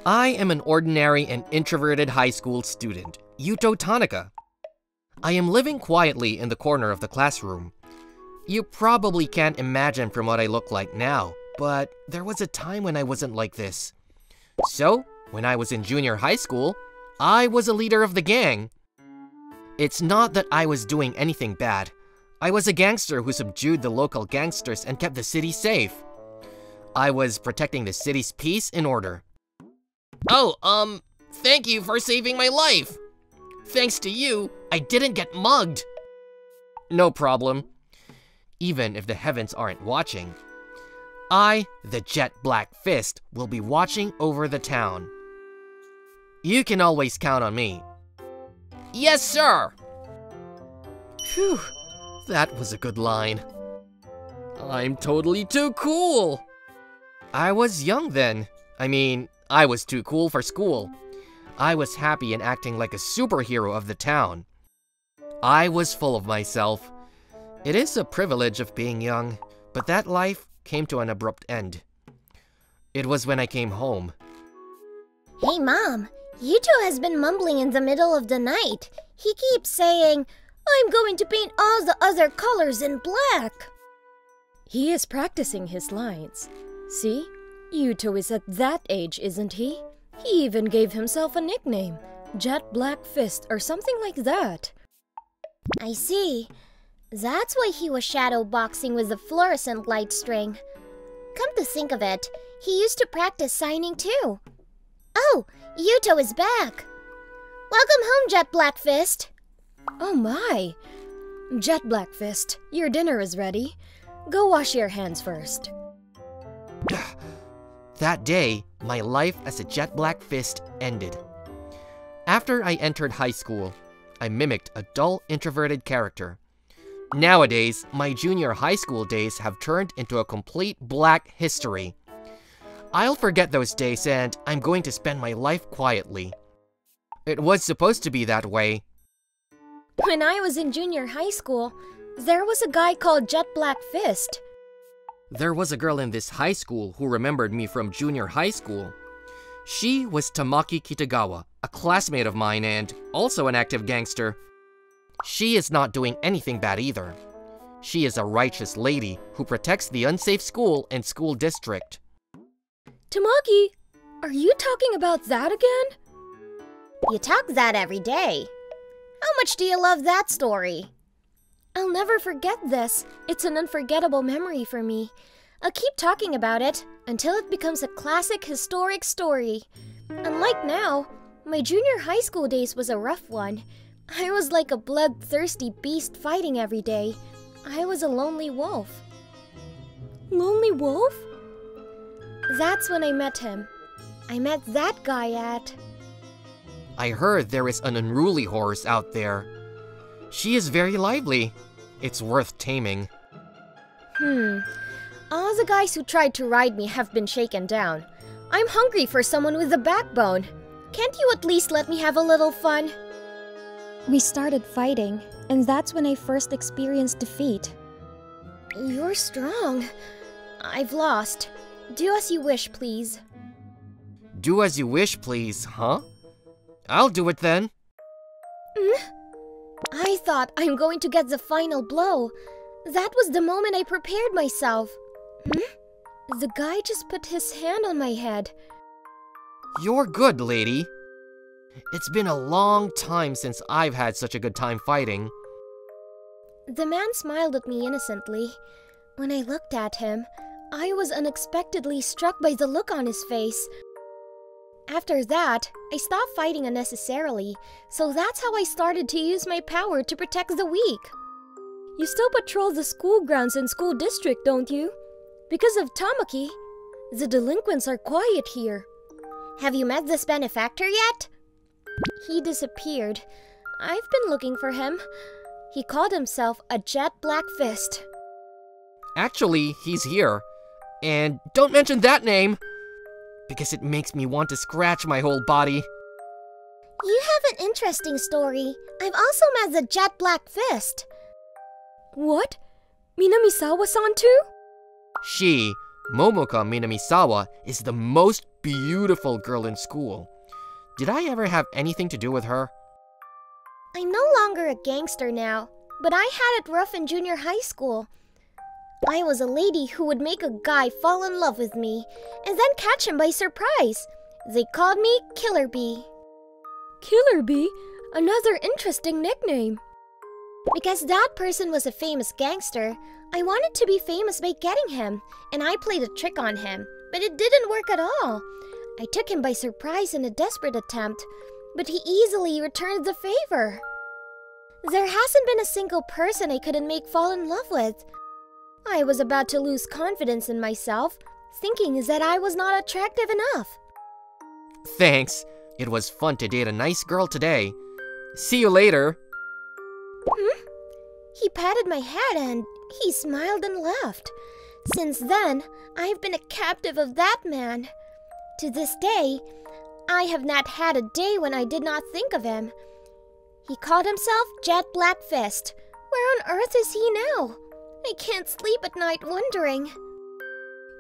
I am an ordinary and introverted high school student, Yuto Tanaka. I am living quietly in the corner of the classroom. You probably can't imagine from what I look like now, but there was a time when I wasn't like this. So, when I was in junior high school, I was a leader of the gang. It's not that I was doing anything bad. I was a gangster who subdued the local gangsters and kept the city safe. I was protecting the city's peace and order. Oh, thank you for saving my life. Thanks to you, I didn't get mugged. No problem. Even if the heavens aren't watching. I, the Jet Black Fist, will be watching over the town. You can always count on me. Yes, sir! Phew, that was a good line. I'm totally too cool! I was young then. I was too cool for school. I was happy and acting like a superhero of the town. I was full of myself. It is a privilege of being young, but that life came to an abrupt end. It was when I came home. Hey Mom, Yuto has been mumbling in the middle of the night. He keeps saying, "I'm going to paint all the other colors in black." He is practicing his lines. See? Yuto is at that age, isn't he? He even gave himself a nickname, Jet Black Fist or something like that. I see. That's why he was shadow boxing with the fluorescent light string. Come to think of it, he used to practice signing too. Oh, Yuto is back. Welcome home, Jet Black Fist. Oh my! Jet Black Fist, your dinner is ready. Go wash your hands first. That day, my life as a Jet Black Fist ended. After I entered high school, I mimicked a dull, introverted character. Nowadays, my junior high school days have turned into a complete black history. I'll forget those days and I'm going to spend my life quietly. It was supposed to be that way. When I was in junior high school, there was a guy called Jet Black Fist. There was a girl in this high school who remembered me from junior high school. She was Tamaki Kitagawa, a classmate of mine and also an active gangster. She is not doing anything bad either. She is a righteous lady who protects the unsafe school and school district. Tamaki, are you talking about that again? You talk that every day. How much do you love that story? I'll never forget this. It's an unforgettable memory for me. I'll keep talking about it until it becomes a classic historic story. Unlike now, my junior high school days was a rough one. I was like a bloodthirsty beast fighting every day. I was a lonely wolf. Lonely wolf? That's when I met him. I met that guy at... I heard there is an unruly horse out there. She is very lively. It's worth taming. All the guys who tried to ride me have been shaken down. I'm hungry for someone with a backbone. Can't you at least let me have a little fun? We started fighting, and that's when I first experienced defeat. You're strong. I've lost. Do as you wish, please. Do as you wish, please, huh? I'll do it then. I thought I'm going to get the final blow. That was the moment I prepared myself. The guy just put his hand on my head. You're good, lady. It's been a long time since I've had such a good time fighting. The man smiled at me innocently. When I looked at him, I was unexpectedly struck by the look on his face. After that, I stopped fighting unnecessarily, so that's how I started to use my power to protect the weak. You still patrol the school grounds and school district, don't you? Because of Tamaki, the delinquents are quiet here. Have you met this benefactor yet? He disappeared. I've been looking for him. He called himself a Jet Black Fist. Actually, he's here. And don't mention that name! Because it makes me want to scratch my whole body. You have an interesting story. I've also met the Jet Black Fist. What? Minamisawa-san too? She, Momoka Minamisawa, is the most beautiful girl in school. Did I ever have anything to do with her? I'm no longer a gangster now, but I had it rough in junior high school. I was a lady who would make a guy fall in love with me and then catch him by surprise. They called me Killer Bee. Killer Bee? Another interesting nickname. Because that person was a famous gangster, I wanted to be famous by getting him, and I played a trick on him, but it didn't work at all. I took him by surprise in a desperate attempt, but he easily returned the favor. There hasn't been a single person I couldn't make fall in love with. I was about to lose confidence in myself, thinking that I was not attractive enough. Thanks. It was fun to date a nice girl today. See you later. He patted my head and he smiled and left. Since then, I've been a captive of that man. To this day, I have not had a day when I did not think of him. He called himself Jet Black Fist. Where on earth is he now? I can't sleep at night wondering.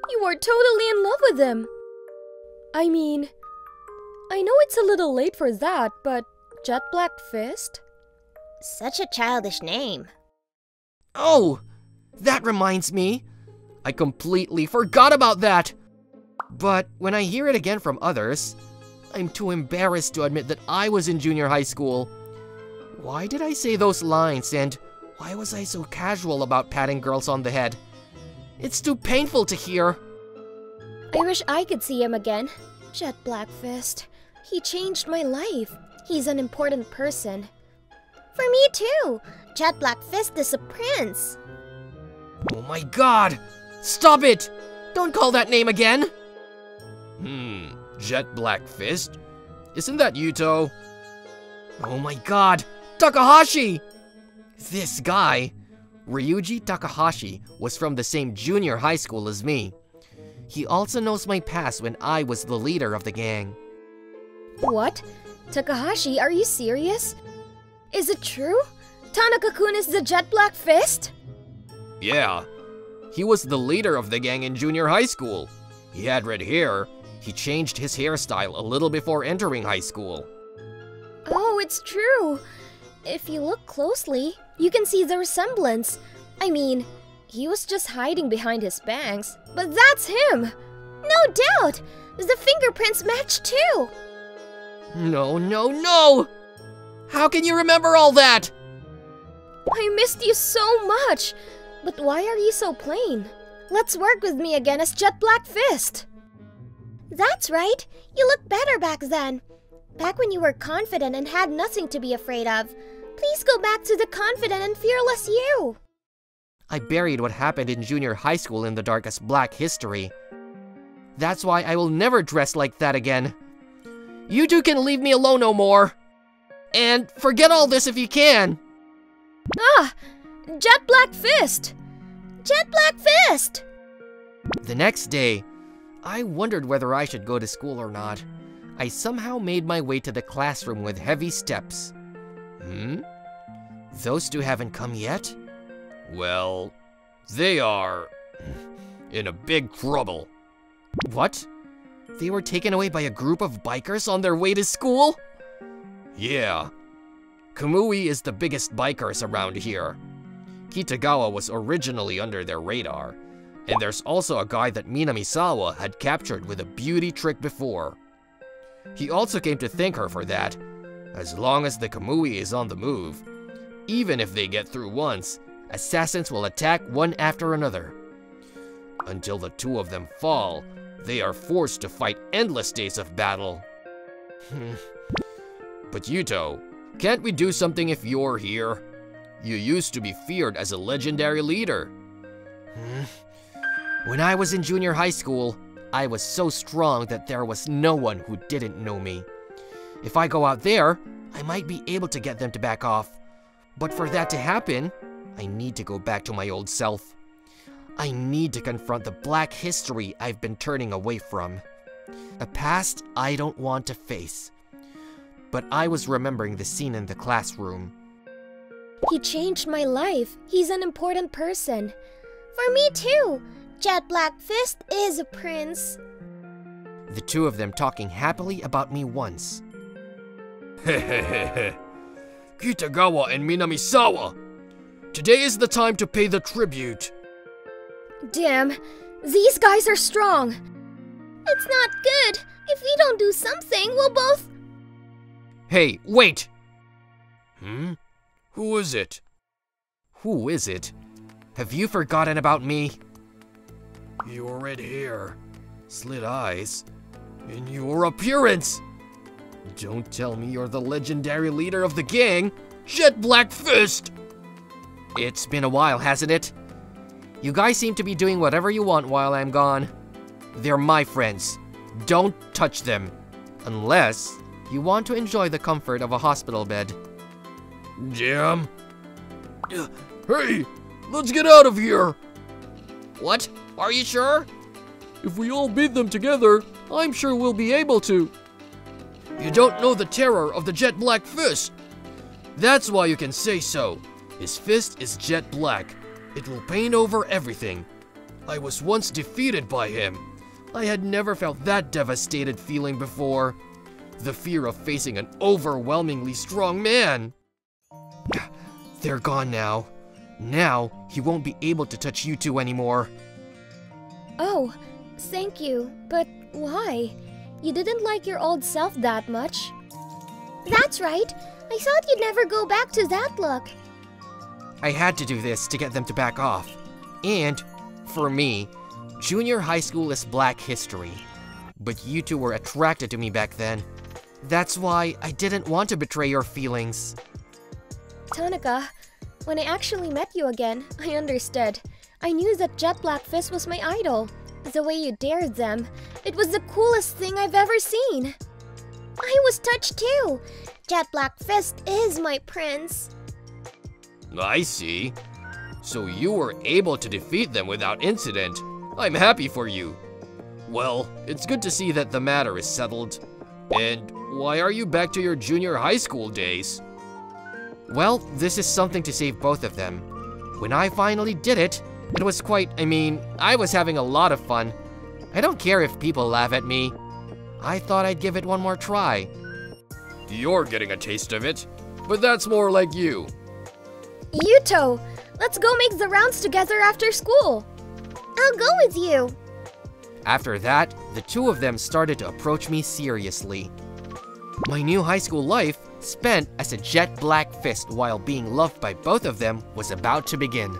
You are totally in love with him. I mean, I know it's a little late for that, but Jet Black Fist? Such a childish name. Oh, that reminds me. I completely forgot about that. But when I hear it again from others, I'm too embarrassed to admit that I was in junior high school. Why did I say those lines, and why was I so casual about patting girls on the head? It's too painful to hear. I wish I could see him again. Jet Black Fist. He changed my life. He's an important person. For me too. Jet Black Fist is a prince. Oh my god! Stop it! Don't call that name again! Jet Black Fist? Isn't that Yuto? Oh my god! Takahashi! This guy, Ryuji Takahashi, was from the same junior high school as me. He also knows my past when I was the leader of the gang. What? Takahashi, are you serious? Is it true? Tanaka-kun is the Jet Black Fist? Yeah. He was the leader of the gang in junior high school. He had red hair. He changed his hairstyle a little before entering high school. Oh, it's true. If you look closely, you can see the resemblance. I mean, he was just hiding behind his bangs, but that's him! No doubt! The fingerprints match too! No, no, no! How can you remember all that? I missed you so much! But why are you so plain? Let's work with me again as Jet Black Fist! That's right! You looked better back then. Back when you were confident and had nothing to be afraid of. Please go back to the confident and fearless you! I buried what happened in junior high school in the darkest Black history. That's why I will never dress like that again. You two can leave me alone no more. And forget all this if you can. Ah! Jet Black Fist! Jet Black Fist! The next day, I wondered whether I should go to school or not. I somehow made my way to the classroom with heavy steps. Those two haven't come yet? Well, they are in a big trouble. What? They were taken away by a group of bikers on their way to school? Yeah. Kamui is the biggest bikers around here. Kitagawa was originally under their radar, and there's also a guy that Minamisawa had captured with a beauty trick before. He also came to thank her for that. As long as the Kamui is on the move, even if they get through once, assassins will attack one after another. Until the two of them fall, they are forced to fight endless days of battle. But Yuto, can't we do something if you're here? You used to be feared as a legendary leader. When I was in junior high school, I was so strong that there was no one who didn't know me. If I go out there, I might be able to get them to back off. But for that to happen, I need to go back to my old self. I need to confront the Black history I've been turning away from. A past I don't want to face. But I was remembering the scene in the classroom. He changed my life. He's an important person. For me too! Jet Black Fist is a prince. the two of them talking happily about me once. Hehehehe. Kitagawa and Minamisawa! Today is the time to pay the tribute. Damn, these guys are strong. It's not good. If we don't do something, we'll both... Hey, wait! Who is it? Who is it? Have you forgotten about me? Your red hair, slit eyes, and your appearance! Don't tell me you're the legendary leader of the gang, Jet Black Fist! It's been a while, hasn't it? You guys seem to be doing whatever you want while I'm gone. They're my friends. Don't touch them. Unless you want to enjoy the comfort of a hospital bed. Jam? Hey, let's get out of here! What? Are you sure? If we all beat them together, I'm sure we'll be able to. You don't know the terror of the Jet Black Fist. That's why you can say so. His fist is jet black. It will paint over everything. I was once defeated by him. I had never felt that devastated feeling before. The fear of facing an overwhelmingly strong man. They're gone now. Now, he won't be able to touch you two anymore. Oh, thank you. But why? You didn't like your old self that much. That's right. I thought you'd never go back to that look. I had to do this to get them to back off. And, for me, junior high school is Black history. But you two were attracted to me back then. That's why I didn't want to betray your feelings. Tanaka, when I actually met you again, I understood. I knew that Jet Black Fist was my idol. The way you dared them, it was the coolest thing I've ever seen. I was touched too. Jet Black Fist is my prince. I see. So you were able to defeat them without incident. I'm happy for you. Well, it's good to see that the matter is settled. And why are you back to your junior high school days? Well, this is something to save both of them. When I finally did it, it was I was having a lot of fun. I don't care if people laugh at me. I thought I'd give it one more try. You're getting a taste of it, but that's more like you. Yuto, let's go make the rounds together after school. I'll go with you. After that, the two of them started to approach me seriously. My new high school life, spent as a Jet Black Fist while being loved by both of them, was about to begin.